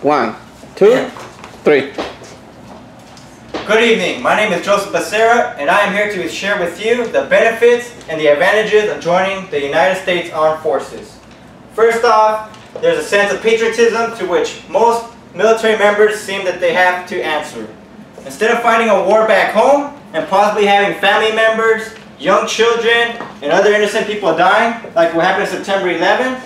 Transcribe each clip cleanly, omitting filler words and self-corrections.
1, 2, 3. Good evening, my name is Joseph Becerra and I am here to share with you the benefits and the advantages of joining the United States Armed Forces. First off, there's a sense of patriotism to which most military members seem that they have to answer. Instead of fighting a war back home and possibly having family members, young children, and other innocent people dying, like what happened on September 11th,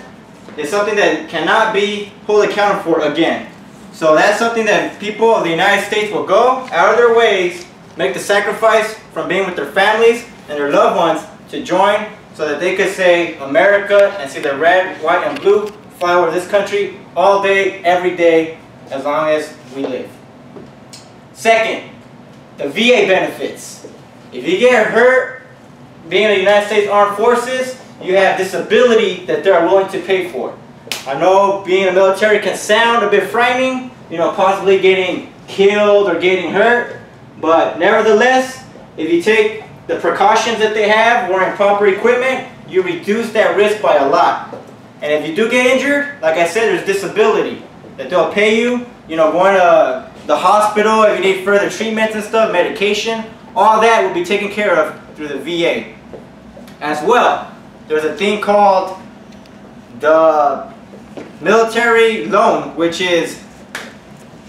is something that cannot be wholly accounted for again. So that's something that people of the United States will go out of their ways, make the sacrifice from being with their families and their loved ones to join so that they could say America and see the red, white, and blue fly over this country all day, every day, as long as we live. Second, the VA benefits. If you get hurt being in the United States Armed Forces, you have disability that they're willing to pay for. I know being in the military can sound a bit frightening, possibly getting killed or getting hurt, but nevertheless, if you take the precautions that they have, wearing proper equipment, you reduce that risk by a lot. And if you do get injured, like I said, there's disability that they'll pay you, going to the hospital if you need further treatments and stuff, medication, all that will be taken care of through the VA. As well, there's a thing called the military loan, which is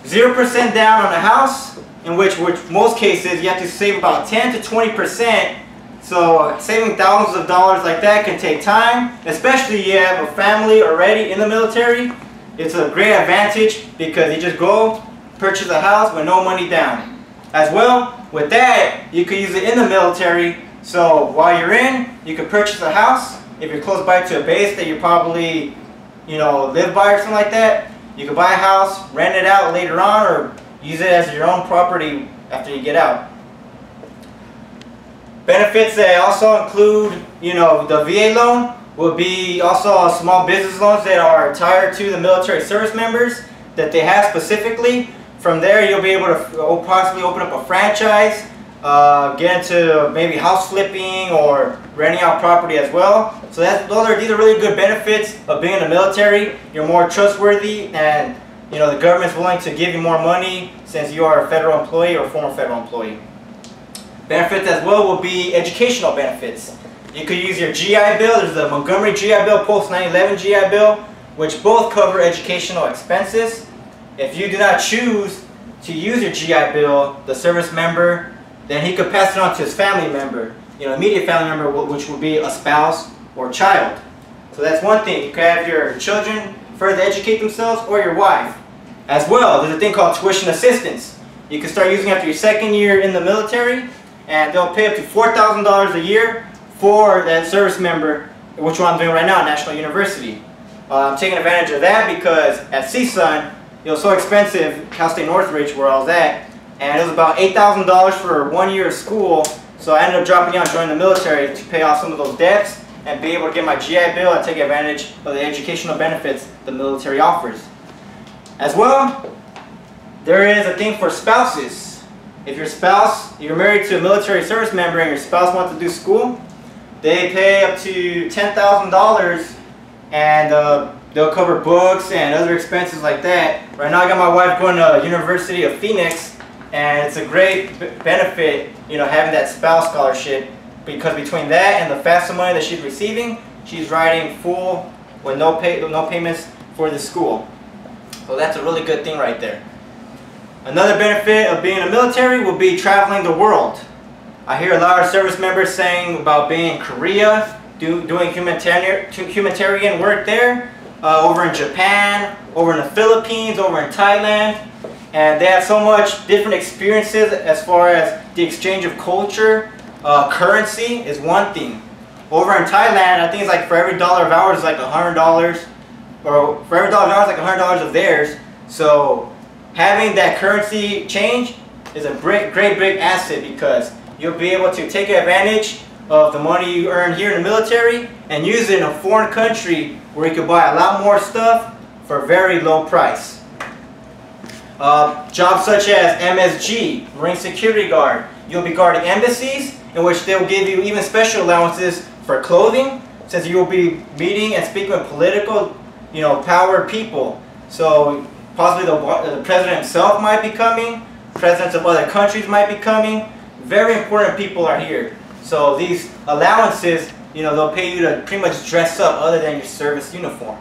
0% down on a house, in which most cases you have to save about 10 to 20%. So saving thousands of dollars like that can take time, especially if you have a family already in the military. It's a great advantage because you just go purchase a house with no money down. As well, with that, you can use it in the military. So while you're in, you can purchase a house. If you're close by to a base that you probably live by or something like that, you can buy a house, rent it out later on, or use it as your own property after you get out. Benefits that also include, the VA loan will be also small business loans that are tied to the military service members that they have specifically. From there, you'll be able to possibly open up a franchise, get into maybe house flipping or renting out property as well. So these are really good benefits of being in the military. You're more trustworthy, and the government's willing to give you more money since you are a federal employee or former federal employee. Benefits as well will be educational benefits. You could use your GI Bill. There's the Montgomery GI Bill, post 9/11 GI Bill, which both cover educational expenses. If you do not choose to use your GI Bill, the service member, then he could pass it on to his family member, immediate family member, which would be a spouse or child. So that's one thing. You could have your children further educate themselves, or your wife. As well, there's a thing called tuition assistance. You can start using after your second year in the military, and they'll pay up to $4,000 a year for that service member, which one I'm doing right now at National University. I'm taking advantage of that because at CSUN, it was so expensive, Cal State Northridge, where I was at, and it was about $8,000 for 1 year of school. So I ended up dropping out and joining the military to pay off some of those debts and be able to get my GI Bill and take advantage of the educational benefits the military offers. As well, there is a thing for spouses. If you're married to a military service member and your spouse wants to do school, they pay up to $10,000 and they'll cover books and other expenses like that. Right now I got my wife going to University of Phoenix, and it's a great benefit, having that spouse scholarship, because between that and the FAFSA money that she's receiving, she's riding full with no payments for the school. So that's a really good thing right there. Another benefit of being in the military will be traveling the world. I hear a lot of service members saying about being in Korea, doing humanitarian work there, over in Japan, over in the Philippines, over in Thailand. And they have so much different experiences as far as the exchange of culture. Currency is one thing. Over in Thailand, I think it's like for every dollar of ours is like $100, or for every dollar of ours like $100 of theirs. So having that currency change is a great asset, because you'll be able to take advantage of the money you earn here in the military and use it in a foreign country where you can buy a lot more stuff for a very low price. Jobs such as MSG, Marine Security Guard, you'll be guarding embassies, in which they'll give you even special allowances for clothing, since you will be meeting and speaking with political, power people. So Possibly the president himself might be coming. Presidents of other countries might be coming. Very important people are here. So these allowances, you know, they'll pay you to pretty much dress up other than your service uniform.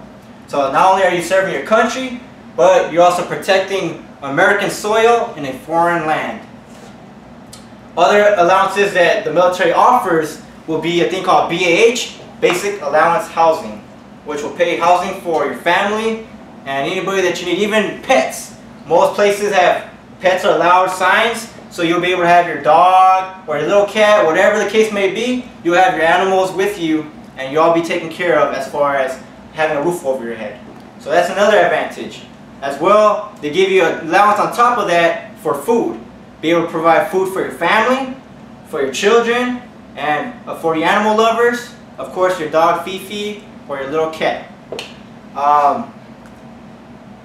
So not only are you serving your country, but you're also protecting American soil in a foreign land. Other allowances that the military offers will be a thing called BAH, Basic Allowance Housing, which will pay housing for your family and anybody that you need, even pets. Most places have pets are allowed signs, so you'll be able to have your dog or your little cat, whatever the case may be, you'll have your animals with you and you'll all be taken care of as far as having a roof over your head. So that's another advantage. As well, they give you an allowance on top of that for food. Be able to provide food for your family, for your children, and for the animal lovers. Of course, your dog Fifi or your little cat.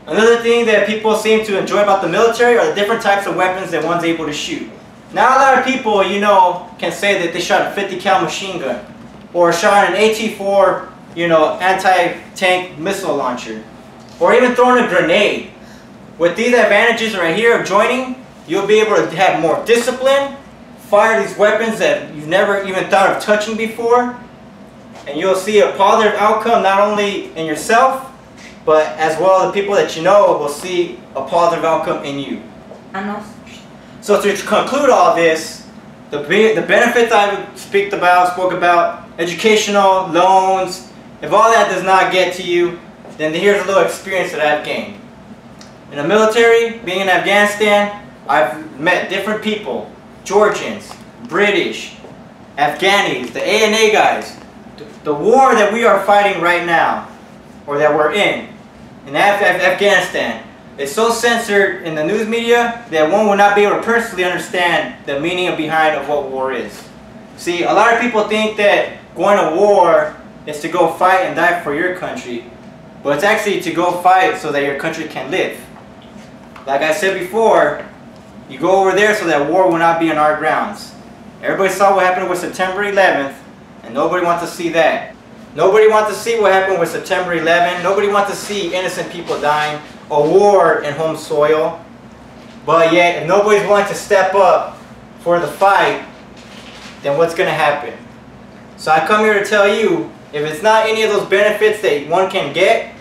Another thing that people seem to enjoy about the military are the different types of weapons that one's able to shoot. Now a lot of people, you know, can say that they shot a 50 cal machine gun or shot an AT-4, you know, anti-tank missile launcher, or even throwing a grenade. With these advantages right here of joining, you'll be able to have more discipline, fire these weapons that you've never even thought of touching before, and you'll see a positive outcome not only in yourself, but as well the people that you know will see a positive outcome in you. So to conclude all this, the benefits I spoke about, educational, loans, if all that does not get to you, then here's a little experience that I've gained. In the military, being in Afghanistan, I've met different people, Georgians, British, Afghanis, the ANA guys. The war that we are fighting right now, or that we're in Afghanistan, is so censored in the news media that one will not be able to personally understand the meaning behind of what war is. See, a lot of people think that going to war is to go fight and die for your country, but it's actually to go fight so that your country can live. Like I said before, you go over there so that war will not be on our grounds. Everybody saw what happened with September 11th, and nobody wants to see that. Nobody wants to see what happened with September 11th. Nobody wants to see innocent people dying, a war in home soil. But yet, if nobody's willing to step up for the fight, then what's going to happen? So I come here to tell you, if it's not any of those benefits that one can get,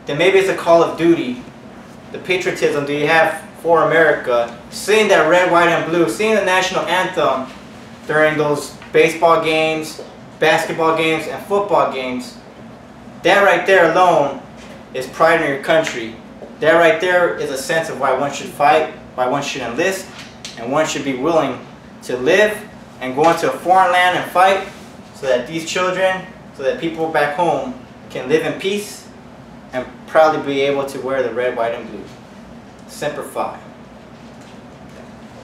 then maybe it's a call of duty. The patriotism that you have for America, seeing that red, white, and blue, seeing the national anthem during those baseball games, basketball games, and football games, that right there alone is pride in your country. That right there is a sense of why one should fight, why one should enlist, and one should be willing to live and go into a foreign land and fight so that these children, so that people back home can live in peace and proudly be able to wear the red, white, and blue. Semper Fi.